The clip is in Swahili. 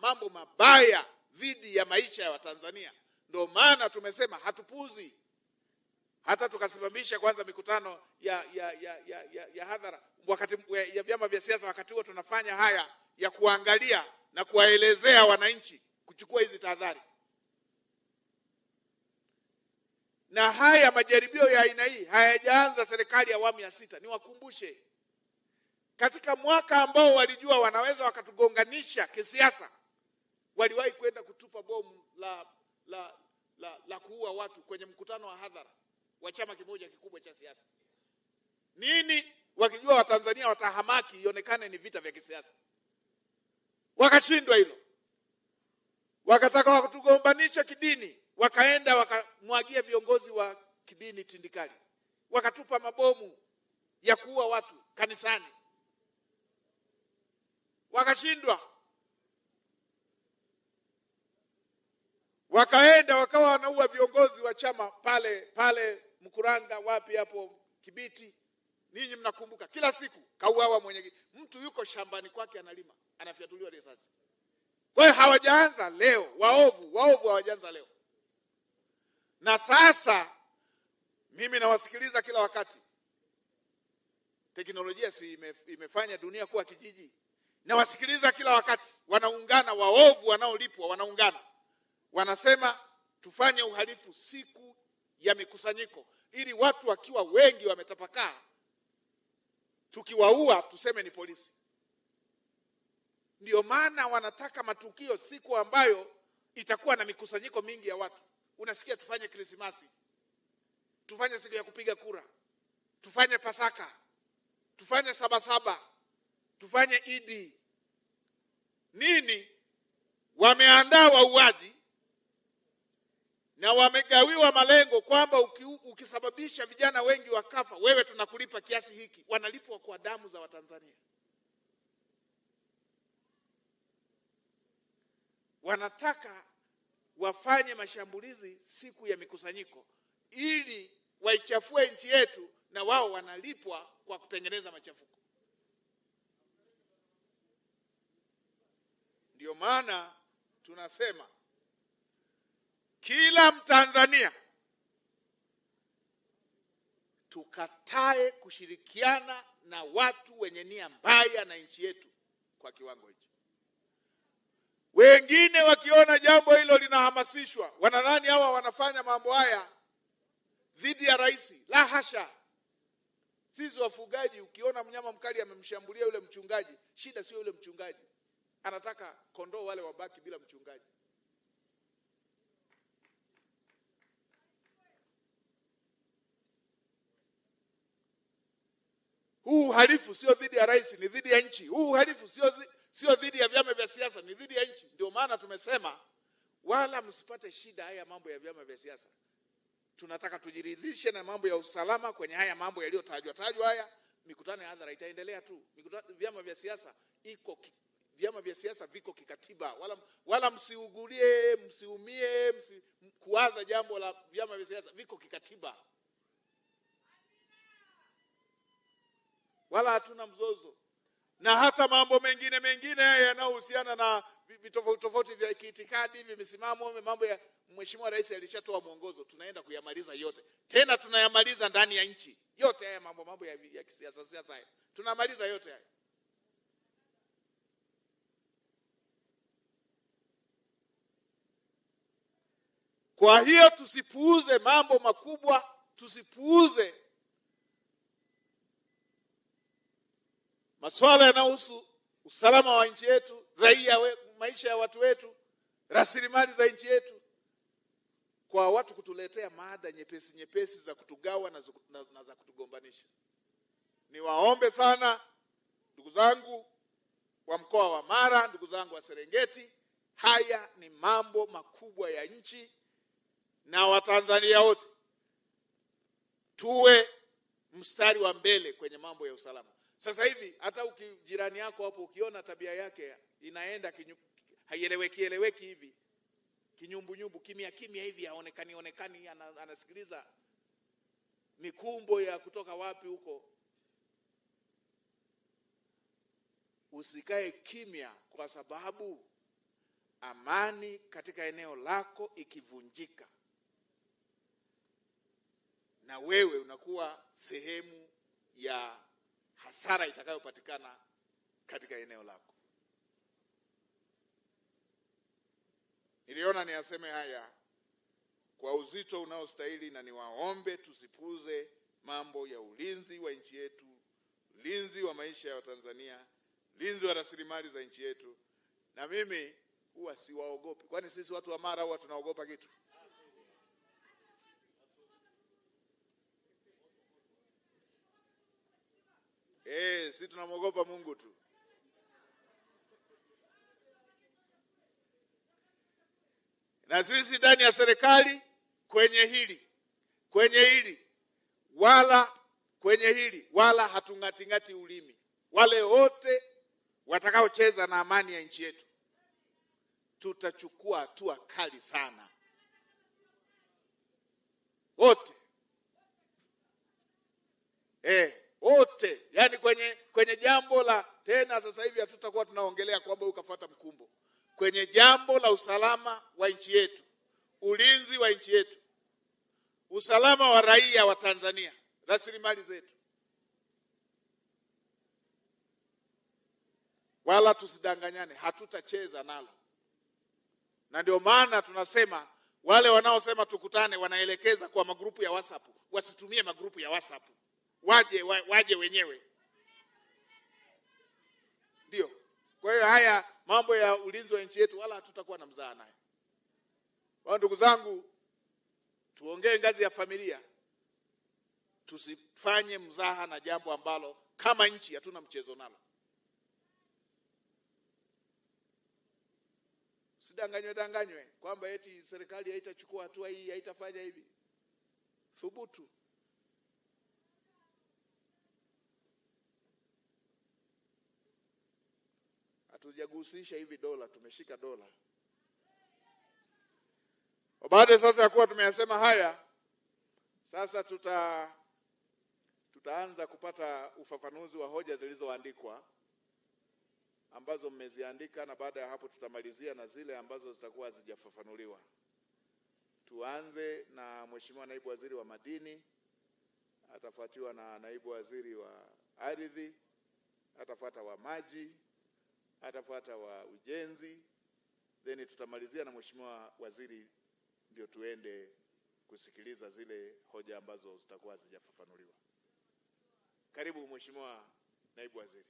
mambo mabaya dhidi ya maisha ya Watanzania. Ndio maana tumesema hatupuzi, hata tukasimamisha kwanza mikutano ya hadhara wakati ya vyama vya siasa. Wakati huo tunafanya haya ya kuangalia na kuwaelezea wananchi kuchukua hizi tahadhari. Na haya majaribio ya aina hii hayajaanza serikali ya awamu ya 6. Niwakumbushe, katika mwaka ambao walijua wanaweza wakatugonganisha kisiasa, waliwahi kwenda kutupa bomu la kuua watu kwenye mkutano wa hadhara wa chama kimoja kikubwa cha siasa. Nini? Wakijua Watanzania watahamaki ionekane ni vita vya kisiasa. Wakashindwa hilo. Wakataka wakatugombanisha kidini, wakaenda wakamwagia viongozi wa kidini tindikali. Wakatupa mabomu ya kuua watu kanisani. Wakashindwa. Wakaenda wakawa wanaua viongozi wa chama pale Mkuranga, wapi hapo Kibiti. Ninyi mnakumbuka, kila siku kauawa mwenye mtu yuko shambani kwake analima, anafyatuliwa risasi. Kwa hiyo hawajaanza leo, waovu hawajaanza leo. Na sasa mimi nawasikiliza kila wakati. Teknolojia si imefanya dunia kuwa kijiji. Nawasikiliza kila wakati, wanaungana waovu wanaolipwa, wanaungana. Wanasema tufanye uhalifu siku ya mikusanyiko, ili watu wakiwa wengi wametapakaa, tukiwaua tuseme ni polisi. Ndio maana wanataka matukio siku ambayo itakuwa na mikusanyiko mingi ya watu. Unasikia tufanye Krismasi, tufanye siku ya kupiga kura, tufanye Pasaka, tufanye Sabasaba, tufanye Idi. Nini? Wameandaa wauaji na wamegawiwa malengo kwamba ukisababisha vijana wengi wakafa, wewe tunakulipa kiasi hiki. Wanalipwa kwa damu za Watanzania. Wanataka wafanye mashambulizi siku ya mikusanyiko ili waichafue nchi yetu, na wao wanalipwa kwa kutengeneza machafuko. Ndio maana tunasema kila Mtanzania tukatae kushirikiana na watu wenye nia mbaya na nchi yetu kwa kiwango hicho. Wengine wakiona jambo hilo linahamasishwa, wanadhani hawa wanafanya mambo haya dhidi ya rais. La hasha. Sisi wafugaji, ukiona mnyama mkali amemshambulia yule mchungaji, shida sio yule mchungaji. Anataka kondoo wale wabaki bila mchungaji. Huu uhalifu sio dhidi ya rais, ni dhidi ya nchi. Huu uhalifu sio dhidi ya vyama vya siasa, ni dhidi ya nchi. Ndio maana tumesema wala msipate shida haya mambo ya vyama vya siasa. Tunataka tujiridhishe na mambo ya usalama kwenye haya mambo yaliyotajwa haya. Mikutano ya hadhara itaendelea tu. Vyama vya siasa viko kikatiba. Wala msiugulie, msiumie, kuwaza jambo la vyama vya siasa, viko kikatiba. Wala hatuna mzozo. Na hata mambo mengine yanayohusiana na tofauti vya kiitikadi, hivi misimamo, mambo ya Mheshimiwa Rais alishatoa mwongozo, tunaenda kuyamaliza yote. Tena tunayamaliza ndani ya nchi. Yote haya mambo ya kisiasa haya. Tunamaliza yote haya. Kwa hiyo tusipuuze mambo makubwa, tusipuuze masuala yanayohusu usalama wa nchi yetu, raia, maisha ya watu wetu, rasilimali za nchi yetu, kwa watu kutuletea mada nyepesi za kutugawa na za kutugombanisha. Niwaombe sana ndugu zangu wa mkoa wa Mara, ndugu zangu wa Serengeti, haya ni mambo makubwa ya nchi, na Watanzania wote tuwe mstari wa mbele kwenye mambo ya usalama. Sasa hivi hata jirani yako hapo ukiona tabia yake inaenda haieleweki hivi, kinyumbu kimya hivi, haonekani anasikiliza mikumbo ya kutoka wapi huko, usikae kimya, kwa sababu amani katika eneo lako ikivunjika, na wewe unakuwa sehemu ya hasara itakayopatikana katika eneo lako. Niliona niyaseme haya kwa uzito unaostahili, na niwaombe tusipuuze mambo ya ulinzi wa nchi yetu, ulinzi wa maisha ya Watanzania, ulinzi wa rasilimali za nchi yetu. Na mimi huwa siwaogopi. Kwani sisi watu wa Mara huwa tunaogopa kitu? Sisi tunamwogopa Mungu tu. Na sisi ndani ya serikali kwenye hili wala hatung'ating'ati ulimi. Wale wote watakaocheza na amani ya nchi yetu, tutachukua hatua kali sana. Wote. Wote. Yaani kwenye jambo la, tena sasa hivi hatutakuwa tunaongelea kwamba ukafuata mkumbo. Kwenye jambo la usalama wa nchi yetu, ulinzi wa nchi yetu, usalama wa raia wa Tanzania, rasilimali zetu, wala tusidanganyane, hatutacheza nalo. Na ndio maana tunasema wale wanaosema tukutane wanaelekeza kwa magrupu ya WhatsApp, wasitumie magrupu ya WhatsApp. Waje wenyewe. Ndio. Kwa hiyo haya mambo ya ulinzi wa nchi yetu wala hatutakuwa na mzaha nayo. Kwa ndugu zangu, tuongee ngazi ya familia. Tusifanye mzaha na jambo ambalo kama nchi hatuna mchezo nalo. Usidanganywe kwamba eti serikali haitachukua hatua hii, haitafanya hivi. Thubutu. Hatujagusisha hivi dola, tumeshika dola. Baada sasa ya kuwa tumeyasema haya, sasa tutaanza kupata ufafanuzi wa hoja zilizoandikwa ambazo mmeziandika, na baada ya hapo tutamalizia na zile ambazo zitakuwa hazijafafanuliwa. Tuanze na Mheshimiwa Naibu Waziri wa Madini, atafuatiwa na Naibu Waziri wa Ardhi, atafuata wa Maji, atafuata wa Ujenzi, then tutamalizia na Mheshimiwa Waziri, ndio tuende kusikiliza zile hoja ambazo zitakuwa hazijafafanuliwa. Karibu Mheshimiwa Naibu Waziri.